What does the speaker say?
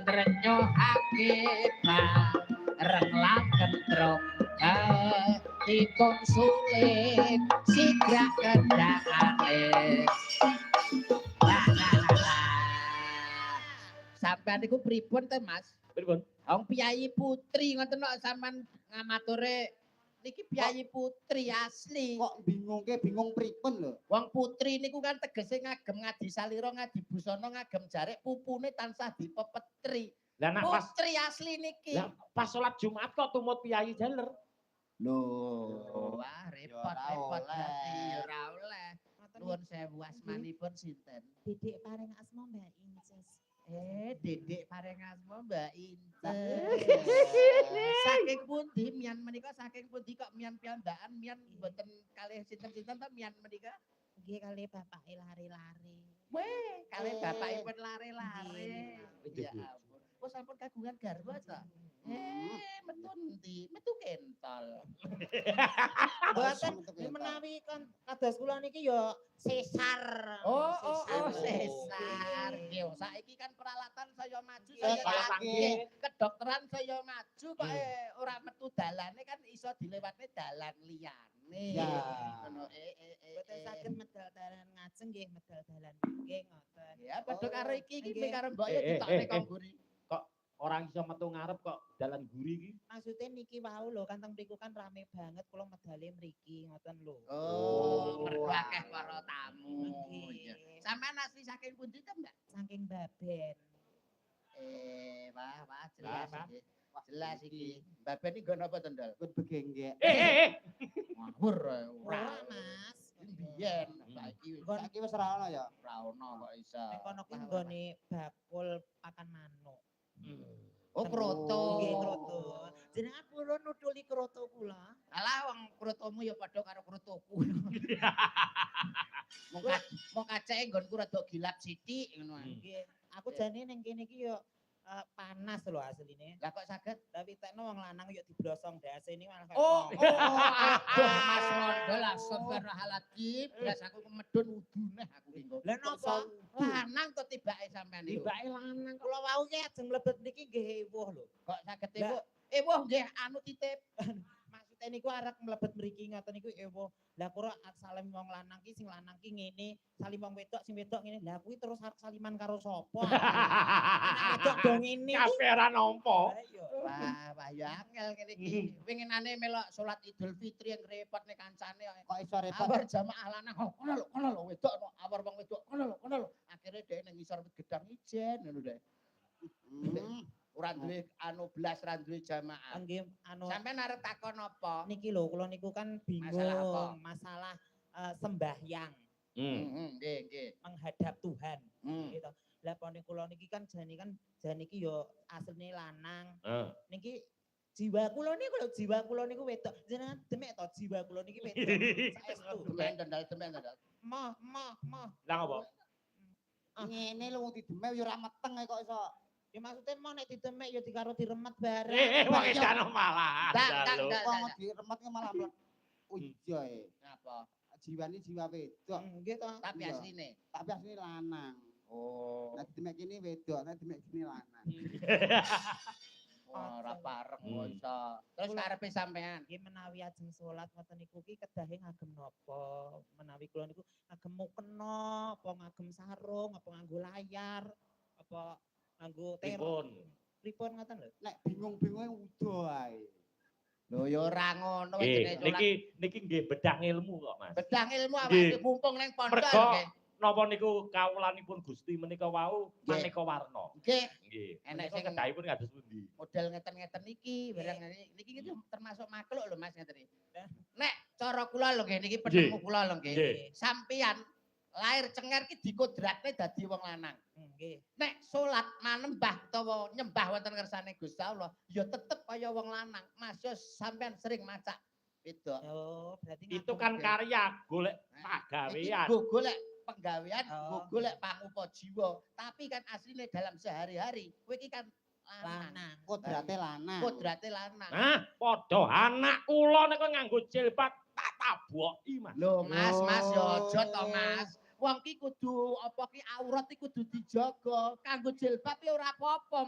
trenyohake bareng lakentrong dikon sulit sigrak kendangane sampean niku pripun teh Mas? Pripun? Wong Piyayi Putri ngoten kok sampean ngamature niki Piyayi Putri asli. Kok bingungke bingung pripun lho. Wong putri niku kan tegese ngagem ngadi salira ngadi busana ngagem jarik pupune tansah dipepetri. Lah nak pas Putri asli niki. lah pas salat Jumat kok tumut piyayi jaler. Loh, wah repot ora repot oleh. berarti ya ora oleh. Nuwun sewu asmanipun sinten? Dedek paring asma Mbak Inces. Dedek paring asma Mbak Inces. Saking pundi mian menika saking pundi kok mian piyambakan mian mboten kalih sinten-sinten ta mian menika? Nggih kali bapake lari-lari. Weh, kalih bapakipun lare-lare. Nggih. Ya ampun. Oh sampun kagungan garwa ta? Metu ndi? Metu kentol. Mboten menawi kan kados kula niki ya sesar. Sesar. Nggih, saiki kan peralatan saya maju Saya saya canggih. kedokteran saya maju kok ora metu dalane kan iso dilewatne dalan liyane. Ya. Ngono Mboten saged medal dalan ngajeng nggih medal dalan nggih ngoten. Ya padha karo iki Nggih. karo mbok ya ditokne kongguri. Kok orang iso metu ngarep kok dalan guri iki. Maksudnya niki wau lho kan teng mriku kan rame banget kula medale mriki ngoten lho. Oh, mergo akeh para tamu. Nggih. Iya. Sampeyan asli saking pundi to, Mbak? Saking Baben. Wah, Lah, jelas iki. Wah, jelas iki. Baben iki nggo napa to, Ndol? Ikut begenggek. Ngawur Ora Mas. Biyen saiki Saiki wis ora ono ya. ora ono kok iso. Nek kono kuwi nggone bakul pakan manuk. Oh, kroto. Nggih kroto. Jenengan purun nuduli kroto kula. Alah wong krotomu ya padha karo krotoku. Mong kaceke nggonku rada gilap sithik ngono ae. Nggih. Aku jane ning kene iki yo panas lho asline. Lah kok saged? Tapi tekno wong lanang yo diblosong dase ini malah Aduh Mas Mondol astagfirullahaladzim. Blas aku kemedun udune aku ki. Lah napa? Lanang to tibake sampean niku. Tibake lanang kok. Kula wau ki ajeng mlebet niki nggih ewuh lho. Kok saged ibu? Ewuh nggih anu titip. Maksudnya niku arek mlebet mriki ngoten niku ewuh. Lah kura salim wong lanang ki sing lanang ki ngene, salim wong wedok sing wedok ngene. Lah kuwi terus arek saliman karo sapa? Wedok dong ngene. Kabeh ora nampa. Wah ya angel kene iki. Winginane melok salat Idul Fitri yang repot nek kancane Kok iso repot? awar jamaah lanang kono lho wedok awar wong wedok kono lho. Akhire dhek ning ngisor gedang ijen ngono deh. Ora duwe anu blas ora duwe jamaah. Nggih anu Sampeyan arep takon apa? niki lho kula niku kan bingung Masalah apa? masalah sembahyang Nggih. menghadap Tuhan Hmm. gitu. Lah pone kula niki kan jane iki yo asline lanang. Niki jiwa kula niku wedok. Jenengan demek to jiwa kula niki wedok. Saestu. Demen tendal. Moh. Lah ngopo? Ngene lho wong didemek ya ora meteng kok iso. Ya maksudnya mau nek didemek ya dikaro diremet bareng. Wong edan malah. Dak. Wong diremet ki malah mlek. Oh iya Napa? jiwane jiwa wedok. Nggih to. Tapi Iya. asline. Tapi asline lanang. Oh. Nek didemek kene wedok, nek didemek kene lanang. Wah, ora pareng kok Hmm. iso. Terus karepe sampean? Nggih menawi ajeng salat ngoten niku ki kedahe ngagem napa? Menawi kula niku ngagem mukena, apa ngagem sarung, apa nganggo layar, apa nganggo Pripun? Pripun ngoten lho. Nek bingung-bingunge udo ae. Lho ya ora ngono Nggih, jenenge salat. niki nggih bedang ilmu kok, Mas. Bedang ilmu Nggih. awake mumpung ning pondok Mergo nggih. napa niku kawulanipun Gusti menika wau Nggih. maneka warna. Nggih, Nggih. Enek Menika sing- kedahipun kados pundi? model ngeten-ngeten iki, barang niki iki termasuk makhluk lho Mas ngeten iki. Nek cara kula lho nggih niki penemu kula lho nggih. Nggih. Sampeyan lahir cenger ki dikodratne dadi wong lanang. Nggih. Nek salat manembah utawa nyembah wonten kersane Gusti Allah, ya tetep kaya wong lanang. Mas yo sampean sering macak wedok. Oh, berarti Itu ngagem- kan karya, golek Iki pagawean. nggo golek penggawean, Oh. nggo golek pangupa jiwa. Tapi kan asline dalam sehari-hari kowe iki kan lanang. lanang. Kodrate lanang. Kodrate lanang. Nah, padha anak kula nek nganggo jilbab tak taboki, Mas. Lho Mas yo aja to Oh. Mas. Wong ki kudu apa ki aurat iki kudu dijaga. Kanggo jilbab ya ora apa-apa.